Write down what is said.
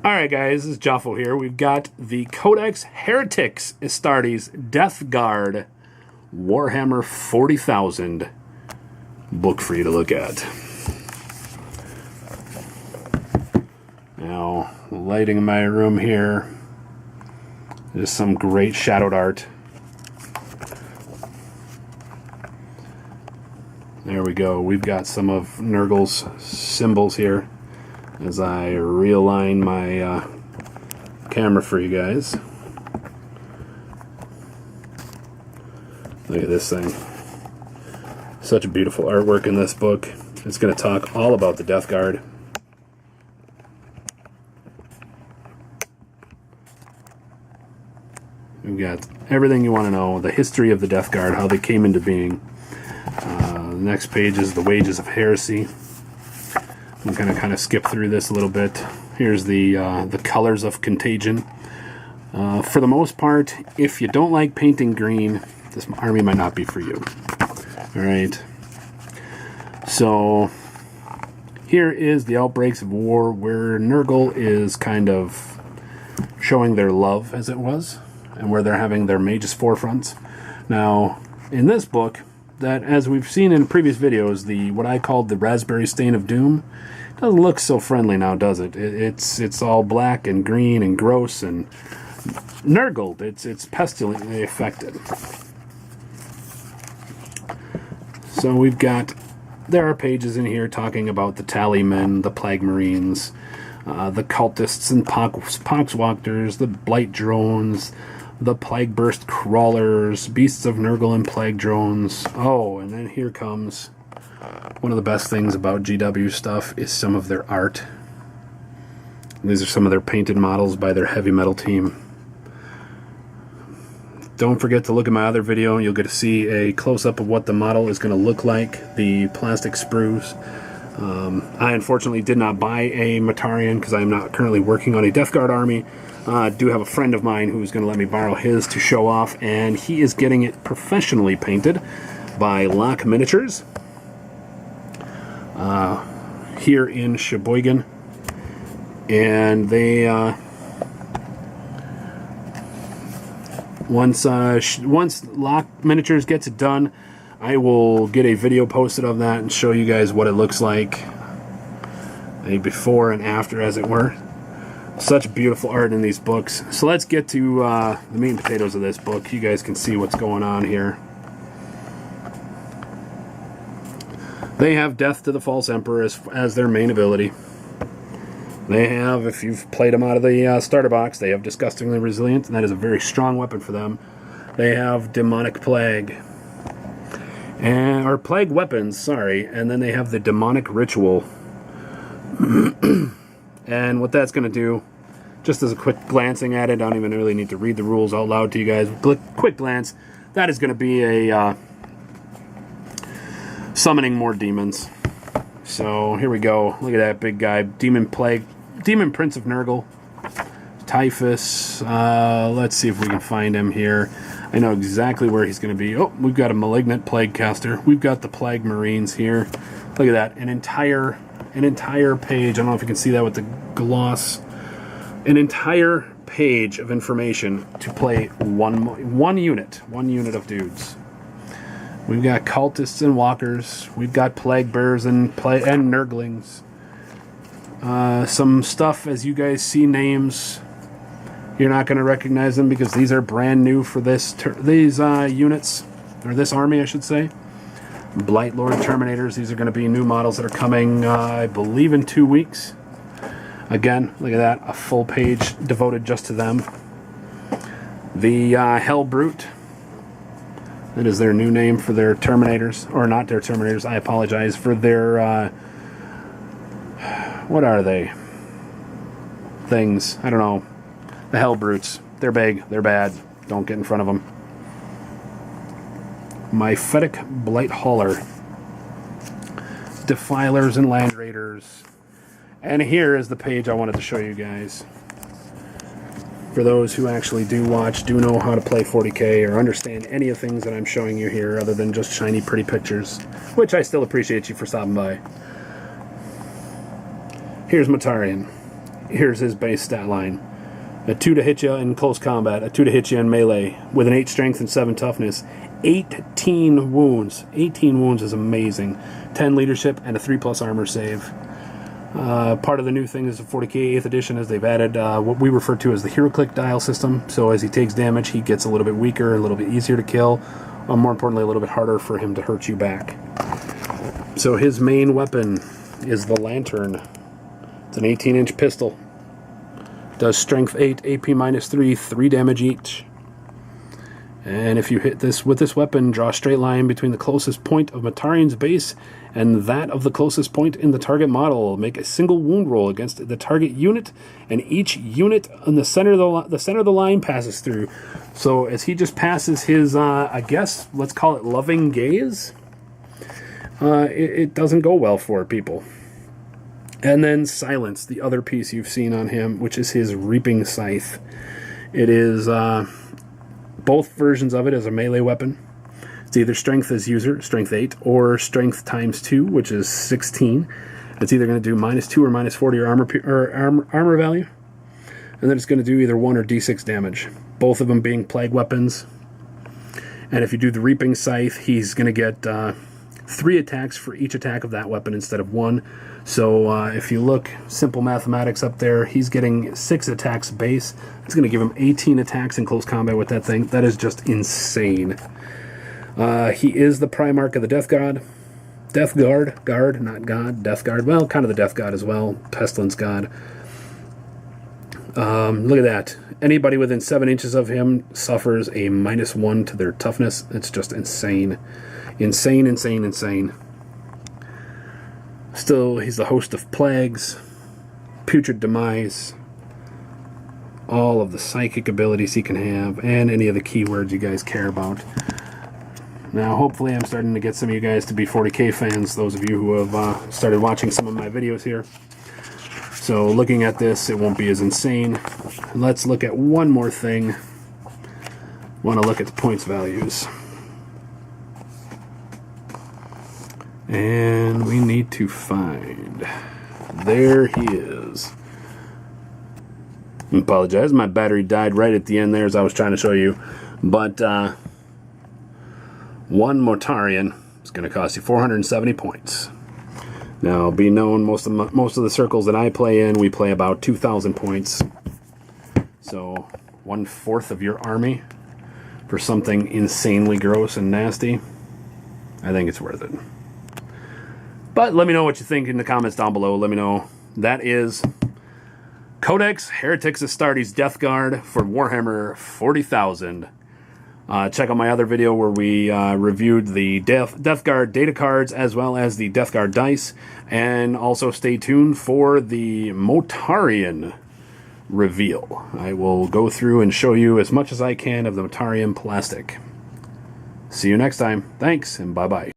Alright guys, this is Joffo here. We've got the Codex Heretics Astartes Death Guard Warhammer 40,000 book for you to look at. Now, lighting in my room here. There's some great shadowed art. There we go. We've got some of Nurgle's symbols here as I realign my camera for you guys. Look at this thing. Such beautiful artwork in this book. It's going to talk all about the Death Guard. We've got everything you want to know, the history of the Death Guard, how they came into being. The next page is the Wages of Heresy. I'm going to kind of skip through this a little bit. Here's the colors of Contagion. For the most part, if you don't like painting green, this army might not be for you. Alright. So, here is the Outbreaks of War, where Nurgle is kind of showing their love, as it was, and where they're having their mage's forefronts. Now, in this book, that, as we've seen in previous videos, what I called the Raspberry Stain of Doom doesn't look so friendly now, does it? It's all black and green and gross and Nurgled. It's pestilently affected. So we've got, there are pages in here talking about the Tally Men, the Plague Marines, the Cultists and Poxwalkers, the Blight Drones, the Plague Burst Crawlers, Beasts of Nurgle and Plague Drones. Oh, and then here comes one of the best things about GW stuff is some of their art. These are some of their painted models by their heavy metal team. Don't forget to look at my other video and you'll get to see a close-up of what the model is going to look like, the plastic sprues. I unfortunately did not buy a Matarian because I am not currently working on a Death Guard army. I do have a friend of mine who's going to let me borrow his to show off, and he is getting it professionally painted by Lock Miniatures here in Sheboygan. And they once Lock Miniatures gets it done, I will get a video posted of that and show you guys what it looks like, a before and after, as it were. Such beautiful art in these books. So let's get to the meat and potatoes of this book. You guys can see what's going on here. They have Death to the False Emperor as their main ability. They have, if you've played them out of the starter box, they have Disgustingly Resilient, and that is a very strong weapon for them. They have Demonic Plague. Or Plague Weapons, sorry. And then they have the Demonic Ritual. And what that's going to do, just as a quick glancing at it, I don't even really need to read the rules out loud to you guys. Quick glance, that is going to be a summoning more demons. So here we go. Look at that big guy, Demon Plague, Demon Prince of Nurgle, Typhus. Let's see if we can find him here. I know exactly where he's going to be. Oh, we've got a Malignant Plague Caster. We've got the Plague Marines here. Look at that, an entire page. I don't know if you can see that with the gloss. An entire page of information to play one unit of dudes. We've got Cultists and Walkers. We've got Plague Bears and Nurglings. Some stuff, as you guys see names, you're not going to recognize them because these are brand new for these units, or this army, I should say. Blight Lord Terminators. These are going to be new models that are coming, I believe, in 2 weeks. Again, look at that. A full page devoted just to them. The Hell Brute. That is their new name for their Terminators. Or not their Terminators, I apologize. For their, what are they? Things. I don't know. The Hell Brutes. They're big. They're bad. Don't get in front of them. Myphetic Blight Hauler, Defilers and Land Raiders. And here is the page I wanted to show you guys. For those who actually do know how to play 40K or understand any of the things that I'm showing you here other than just shiny pretty pictures, which I still appreciate you for stopping by. Here's Matarian. Here's his base stat line. A 2 to hit you in close combat, a 2 to hit you in melee, with an 8 strength and 7 toughness. 18 wounds. 18 wounds is amazing. 10 leadership and a 3+ armor save. Part of the new thing is the 40k 8th edition, as they've added what we refer to as the hero click dial system. So as he takes damage, he gets a little bit weaker, a little bit easier to kill, or more importantly, a little bit harder for him to hurt you back. So his main weapon is the lantern. It's an 18-inch pistol. Does strength 8, AP -3, 3 damage each. And if you hit this with this weapon, draw a straight line between the closest point of Matarian's base and that of the closest point in the target model. Make a single wound roll against the target unit, and each unit in the center of the line passes through. So as he just passes his, I guess, let's call it loving gaze, it doesn't go well for people. And then Silence, the other piece you've seen on him, which is his Reaping Scythe. It is both versions of it as a melee weapon. It's either strength as user, strength 8, or strength ×2, which is 16. It's either going to do -2 or -4 to your armor value. And then it's going to do either 1 or d6 damage. Both of them being plague weapons. And if you do the Reaping Scythe, he's going to get 3 attacks for each attack of that weapon instead of 1. So if you look, simple mathematics up there, he's getting 6 attacks base. It's going to give him 18 attacks in close combat with that thing. That is just insane. He is the Primarch of the Death God. Death Guard, not God, Death Guard. Well, kind of the Death God as well. Pestilence God. Look at that. Anybody within 7 inches of him suffers a -1 to their toughness. It's just insane. Insane, insane, insane. Still, he's the host of plagues, putrid demise, all of the psychic abilities he can have, and any of the keywords you guys care about. Now, hopefully I'm starting to get some of you guys to be 40k fans, those of you who have started watching some of my videos here. So looking at this, it won't be as insane. Let's look at one more thing. Want to look at the points values. And we need to find... There he is. I apologize, my battery died right at the end there as I was trying to show you. But one Mortarion is going to cost you 470 points. Now, be known, most of the circles that I play in, we play about 2,000 points. So 1/4 of your army for something insanely gross and nasty. I think it's worth it. But let me know what you think in the comments down below. Let me know. That is Codex Heretics Astartes Death Guard for Warhammer 40,000. Check out my other video where we reviewed the Death Guard data cards as well as the Death Guard dice. And also stay tuned for the Mortarion reveal. I will go through and show you as much as I can of the Mortarion plastic. See you next time. Thanks, and bye-bye.